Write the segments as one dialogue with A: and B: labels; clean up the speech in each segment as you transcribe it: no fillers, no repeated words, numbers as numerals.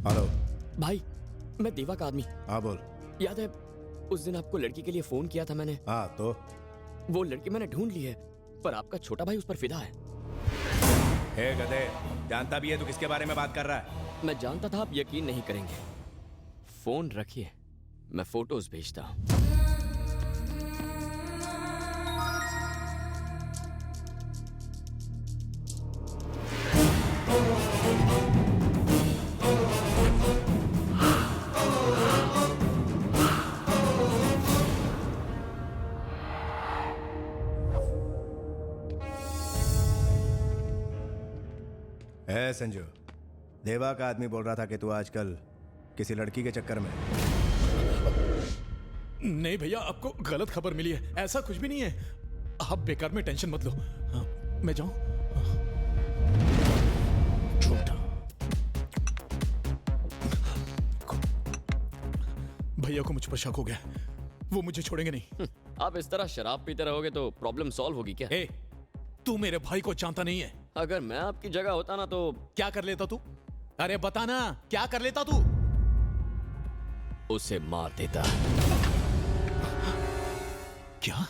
A: Hello.
B: भाई मैं देवा का आदमी।
A: हाँ बोल।
B: याद है उस दिन आपको लड़की के लिए फोन किया था मैंने?
A: हाँ तो
B: वो लड़की मैंने ढूंढ ली है, पर आपका छोटा भाई उस पर फिदा है।
A: हे गधे, जानता भी है तू किसके बारे में बात कर रहा है?
B: मैं जानता था आप यकीन नहीं करेंगे। फोन रखिए, मैं फोटोज भेजता हूं।
A: है संजू, देवा का आदमी बोल रहा था कि तू आजकल किसी लड़की के चक्कर में।
C: नहीं भैया, आपको गलत खबर मिली है, ऐसा कुछ भी नहीं है। आप बेकार में टेंशन मत लो। हाँ, मैं जाऊं? झूठा। भैया को मुझ पर शक हो गया, वो मुझे छोड़ेंगे नहीं।
B: आप इस तरह शराब पीते रहोगे तो प्रॉब्लम सॉल्व होगी क्या?
C: ए, तू मेरे भाई को जानता नहीं है।
B: अगर मैं आपकी जगह होता ना तो
C: क्या कर लेता तू? अरे बताना, क्या कर लेता तू?
B: उसे मार देता।
C: क्या?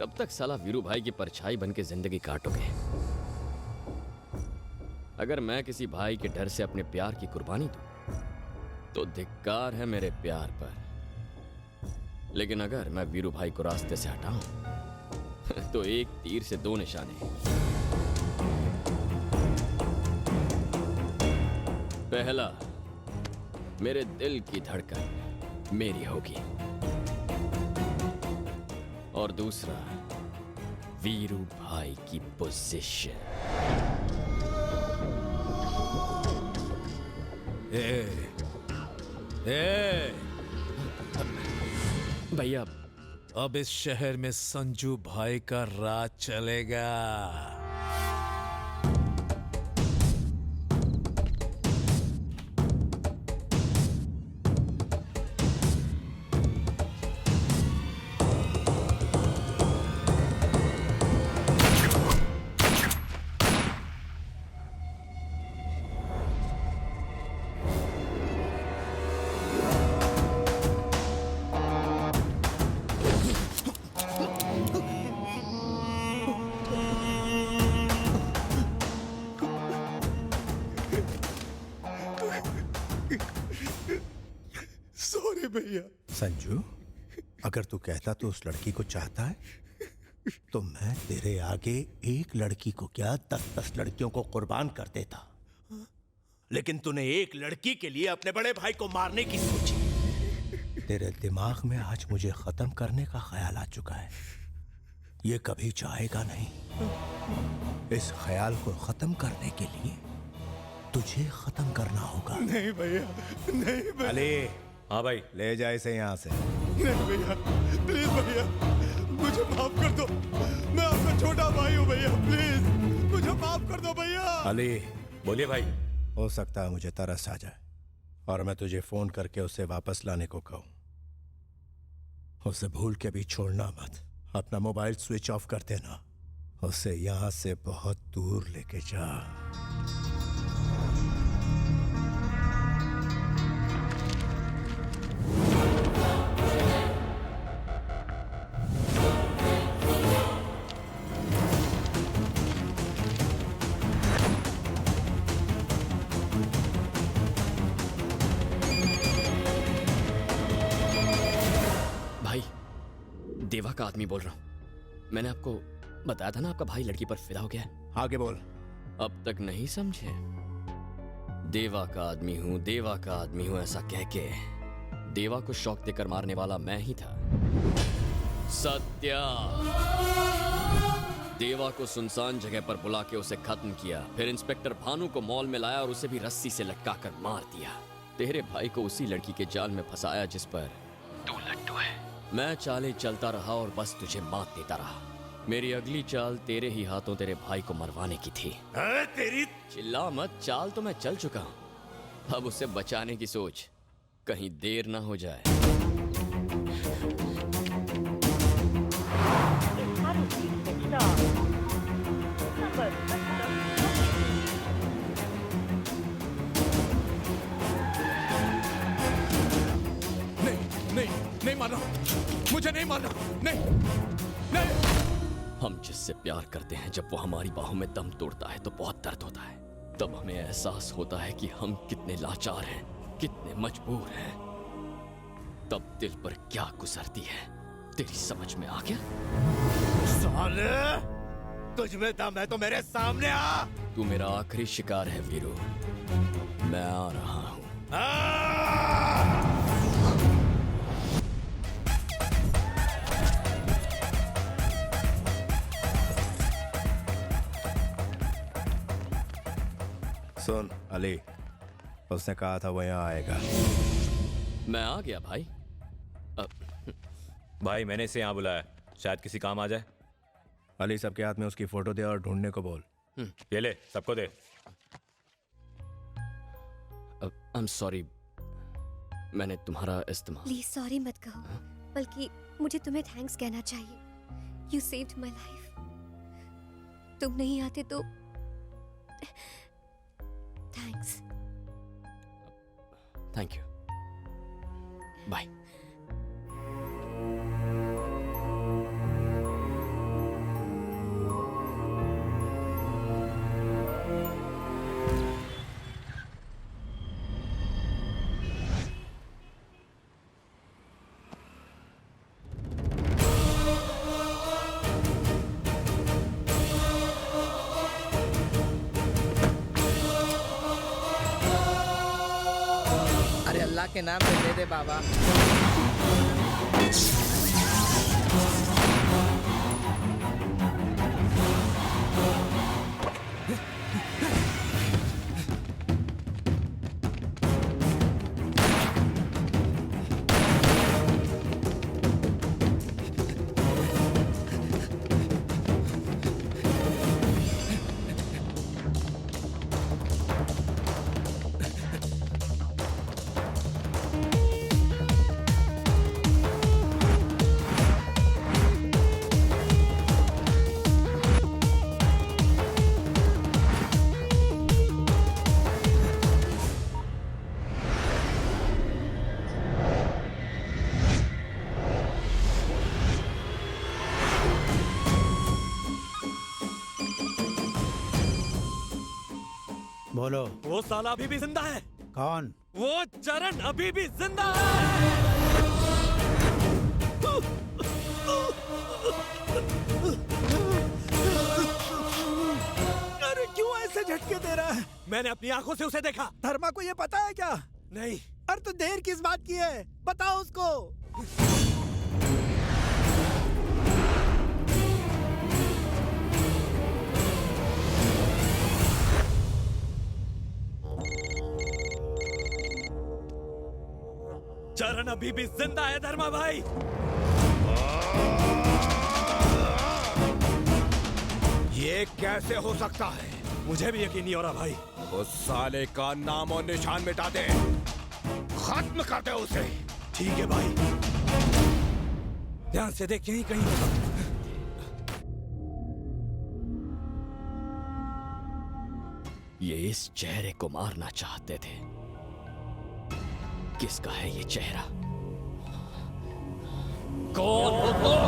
B: कब तक साला वीरू भाई की परछाई बन के जिंदगी काटोगे? अगर मैं किसी भाई के डर से अपने प्यार की कुर्बानी दूं तो धिक्कार है मेरे प्यार पर। लेकिन अगर मैं वीरू भाई को रास्ते से हटाऊं तो एक तीर से दो निशाने। पहला, मेरे दिल की धड़कन मेरी होगी, और दूसरा वीरू भाई की पोजीशन। भैया,
C: अब इस शहर में संजू भाई का राज चलेगा। सॉरी भैया।
A: संजू, अगर तू कहता तो उस लड़की को चाहता है तो मैं तेरे आगे एक लड़की को क्या 10-10 लड़कियों को कुर्बान कर देता। लेकिन तूने एक लड़की के लिए अपने बड़े भाई को मारने की सोची। तेरे दिमाग में आज मुझे खत्म करने का ख्याल आ चुका है। ये कभी जाएगा नहीं। इस ख्याल को खत्म करने के लिए तुझे खत्म करना होगा।
C: नहीं भैया, नहीं भैया।
A: अली,
D: हाँ भाई,
A: ले जा इसे यहाँ से।
C: नहीं भैया, प्लीज भैया, मुझे माफ कर दो। मैं आपका छोटा भाई हूँ भैया, प्लीज मुझे माफ कर दो भैया।
A: अली,
D: बोलिए भाई।
A: हो सकता है मुझे तरस आ जाए और मैं तुझे फोन करके उसे वापस लाने को कहूं। उसे भूल के भी छोड़ना मत। अपना मोबाइल स्विच ऑफ कर देना। उसे यहां से बहुत दूर लेके जा।
B: देवा का आदमी बोल रहा हूं। मैंने आपको बताया था ना, आपका भाई लड़की पर फिदा हो गया है।
A: आगे बोल।
B: अब तक नहीं समझे? देवा का आदमी हूं, देवा का आदमी हूं ऐसा कह के देवा को शौक देकर मारने वाला मैं ही था। सत्या। देवा को सुनसान जगह पर बुला के उसे खत्म किया, फिर इंस्पेक्टर भानु को मॉल में लाया और उसे भी रस्सी से लटकाकर मार दिया। तेरे भाई को उसी लड़की के जाल में फंसाया जिस पर तू लट्टू है। मैं चालें चलता रहा और बस तुझे मात देता रहा। मेरी अगली चाल तेरे ही हाथों तेरे भाई को मरवाने की थी।
A: तेरी
B: चिल्ला मत, चाल तो मैं चल चुका हूं। अब उसे बचाने की सोच, कहीं देर ना हो जाए।
C: नहीं मानना, नहीं नहीं।
B: हम जिससे प्यार करते हैं जब वो हमारी बाहों में दम तोड़ता है तो बहुत दर्द होता है। तब हमें एहसास होता है कि हम कितने लाचार हैं, कितने मजबूर हैं। तब दिल पर क्या गुजरती है तेरी समझ में आ गया?
A: साले, तुझ में दम है तो मेरे सामने आ।
B: तू मेरा आखिरी शिकार है वीरू, मैं आ रहा हूं।
A: सुन अली, उसने कहा था वो यहाँ आएगा।
B: मैं आ गया भाई।
D: भाई मैंने इसे यहाँ बुलाया, शायद किसी काम आ जाए।
A: अली, सबके हाथ में उसकी फोटो दे और ढूंढने को बोल।
D: ये ले, सबको दे।
B: I'm sorry, मैंने तुम्हारा इस्तेमाल।
E: प्लीज सॉरी मत कहो, बल्कि मुझे तुम्हें थैंक्स कहना चाहिए। You saved my life. तुम नहीं आते तो थैंक्स।
B: Thank you, bye.
F: अरे अल्लाह के नाम पे दे दे बाबा।
A: बोलो।
C: वो साला अभी भी जिंदा है।
A: कौन?
C: वो चरण अभी भी जिंदा है। अरे क्यों ऐसे झटके दे रहा है? मैंने अपनी आंखों से उसे देखा।
G: धर्मा को ये पता है क्या?
C: नहीं।
G: अरे तो देर किस बात की है, बताओ उसको।
C: चरण अभी भी जिंदा है धर्मा भाई।
A: ये कैसे हो सकता है?
C: मुझे भी यकीन नहीं हो रहा भाई।
A: उस साले का नाम और निशान मिटा दे, खत्म कर दे उसे।
C: ठीक है भाई, ध्यान से देख, यहीं कहीं होगा।
B: ये इस चेहरे को मारना चाहते थे। किसका है ये चेहरा? कौन हो तुम?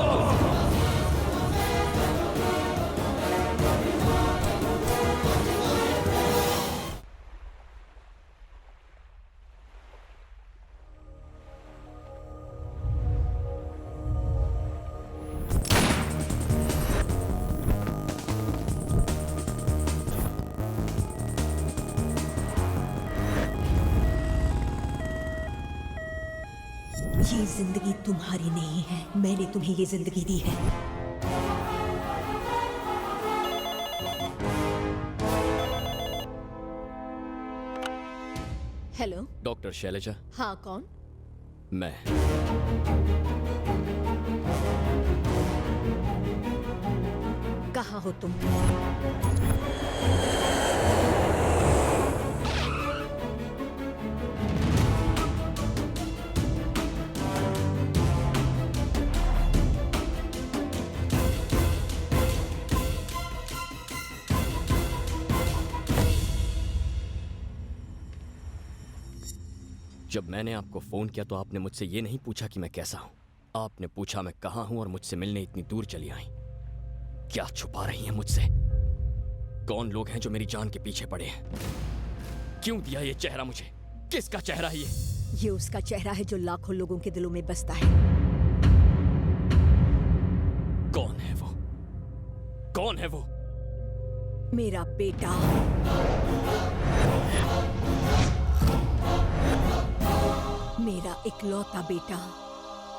H: ये जिंदगी तुम्हारी नहीं है, मैंने तुम्हें ये जिंदगी दी है।
E: हेलो।
B: डॉक्टर शैलजा।
E: हाँ, कौन?
B: मैं।
E: कहाँ हो तुम?
B: जब मैंने आपको फोन किया तो आपने मुझसे ये नहीं पूछा कि मैं कैसा हूं। आपने पूछा मैं कहां हूं और मुझसे मिलने इतनी दूर चली आई। क्या छुपा रही हैं मुझसे? कौन लोग हैं जो मेरी जान के पीछे पड़े हैं? क्यों दिया ये चेहरा मुझे? किसका चेहरा है
H: ये उसका चेहरा है जो लाखों लोगों के दिलों में बसता है।
B: कौन है वो? कौन है वो?
H: मेरा बेटा। मेरा इकलौता बेटा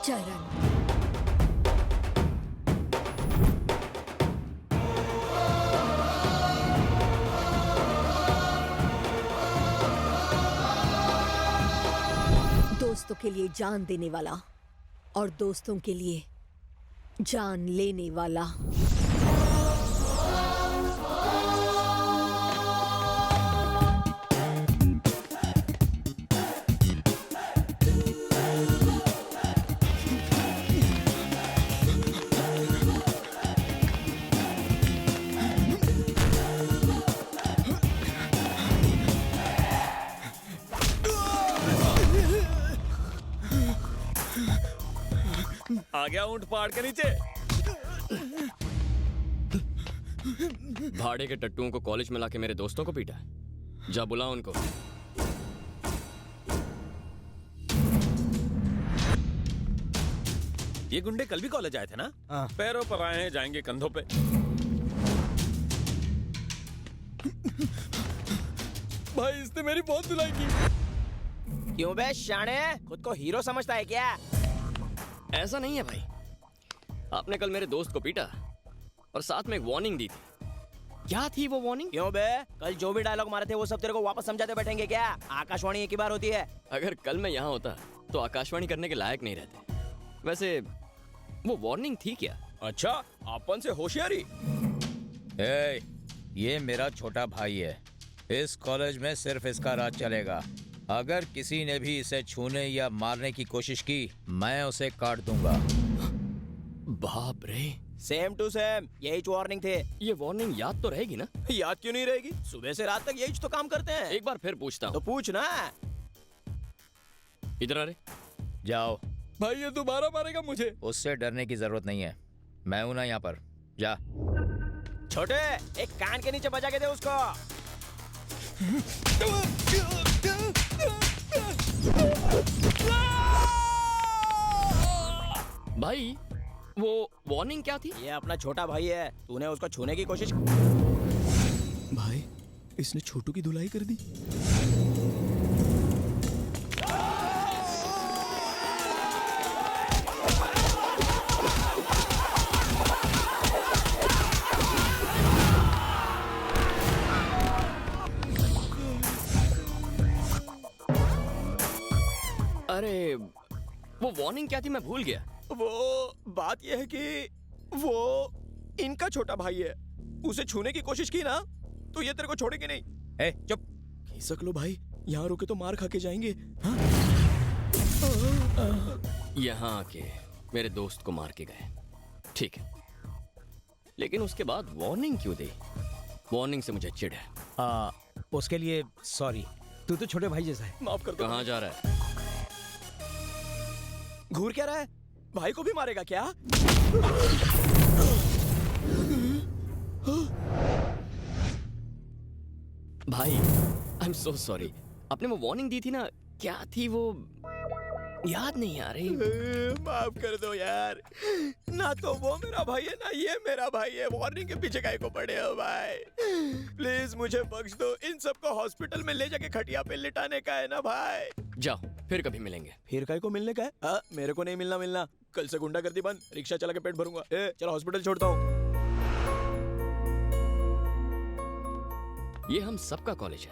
H: चरण। दोस्तों के लिए जान देने वाला और दोस्तों के लिए जान लेने वाला।
D: आ गया ऊंट पहाड़ के नीचे।
B: भाड़े के टट्टुओं को कॉलेज में लाके मेरे दोस्तों को पीटा। जा बुला उनको।
D: ये गुंडे कल भी कॉलेज आए थे ना?
G: हाँ।
D: पैरों पर आए हैं, जाएंगे कंधों पे।
C: भाई इसने मेरी बहुत धुलाई की।
F: क्यों बे शाणे, खुद को हीरो समझता है क्या?
B: ऐसा नहीं है भाई, आपने कल मेरे दोस्त को पीटा और साथ में एक वार्निंग दी थी। क्या थी वो वार्निंग?
F: क्यों बे, कल जो भी डायलॉग मारे थे वो सब तेरे को वापस समझाते बैठेंगे क्या? आकाशवाणी एक ही बार होती है।
B: अगर कल मैं यहाँ होता तो आकाशवाणी करने के लायक नहीं रहते। वैसे वो वार्निंग थी क्या?
D: अच्छा, अपन से होशियारी।
I: ए, ये मेरा छोटा भाई है। इस कॉलेज में सिर्फ इसका राज चलेगा। अगर किसी ने भी इसे छूने या मारने की कोशिश की, मैं उसे काट दूंगा।
B: बाप रे,
F: सेम टू सेम, यही वार्निंग थे।
B: ये वार्निंग याद तो रहेगी ना?
F: याद क्यों नहीं रहेगी? सुबह से रात तक यही तो काम करते हैं।
B: एक बार फिर पूछता
F: तो
B: हूँ।
F: पूछ ना।
B: इधर आ रे।
I: जाओ।
C: भाई ये दोबारा मारेगा मुझे।
I: उससे डरने की जरूरत नहीं है, मैं हूं ना यहाँ पर। जा।
F: छोटे, एक कान के नीचे बजा के दे उसको।
B: भाई वो वार्निंग क्या थी?
F: ये अपना छोटा भाई है, तूने उसको छूने की कोशिश।
C: भाई इसने छोटू की धुलाई कर दी।
B: अरे वो वार्निंग क्या थी, मैं भूल गया।
F: वो बात यह है कि वो इनका छोटा भाई है, उसे छूने की कोशिश की ना तो ये तेरे को छोड़ेगी नहीं।
I: ए, चुप।
C: खिसक लो भाई, यहाँ रुके तो मार खा के जाएंगे। हाँ?
B: यहाँ आके मेरे दोस्त को मार के गए, ठीक है, लेकिन उसके बाद वार्निंग क्यों दी? वार्निंग से मुझे चिढ़ है।
G: उसके लिए सॉरी। तू तो छोटे भाई जैसा है।
F: माफ कर दो।
B: कहाँ जा रहा है?
F: घूर क्या रहा है? भाई को भी मारेगा क्या?
B: भाई आई एम सो सॉरी। आपने वो वार्निंग दी थी ना, क्या थी वो? याद नहीं आ रही।
F: माफ कर दो यार, ना तो वो मेरा भाई है ना ये मेरा भाई है। वार्निंग के पीछे काहे को पड़े हो भाई? प्लीज मुझे बख्श दो। इन सबको हॉस्पिटल में ले जाके खटिया पे लिटाने का है ना भाई।
B: जाओ, फिर कभी मिलेंगे।
F: फिर काहे को मिलने का है? मेरे को नहीं मिलना। कल से गुंडागर्दी बंद, रिक्शा चला के पेट भरूंगा। चलो हॉस्पिटल छोड़ता हूँ।
B: ये हम सबका कॉलेज है,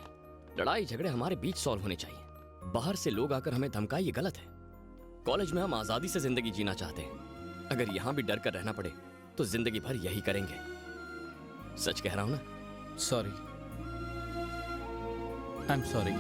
B: लड़ाई झगड़े हमारे बीच सॉल्व होने चाहिए। बाहर से लोग आकर हमें धमकाए, ये गलत है। कॉलेज में हम आजादी से जिंदगी जीना चाहते हैं। अगर यहाँ भी डर कर रहना पड़े तो जिंदगी भर यही करेंगे। सच कह रहा हूँ ना?
G: Sorry, I am sorry.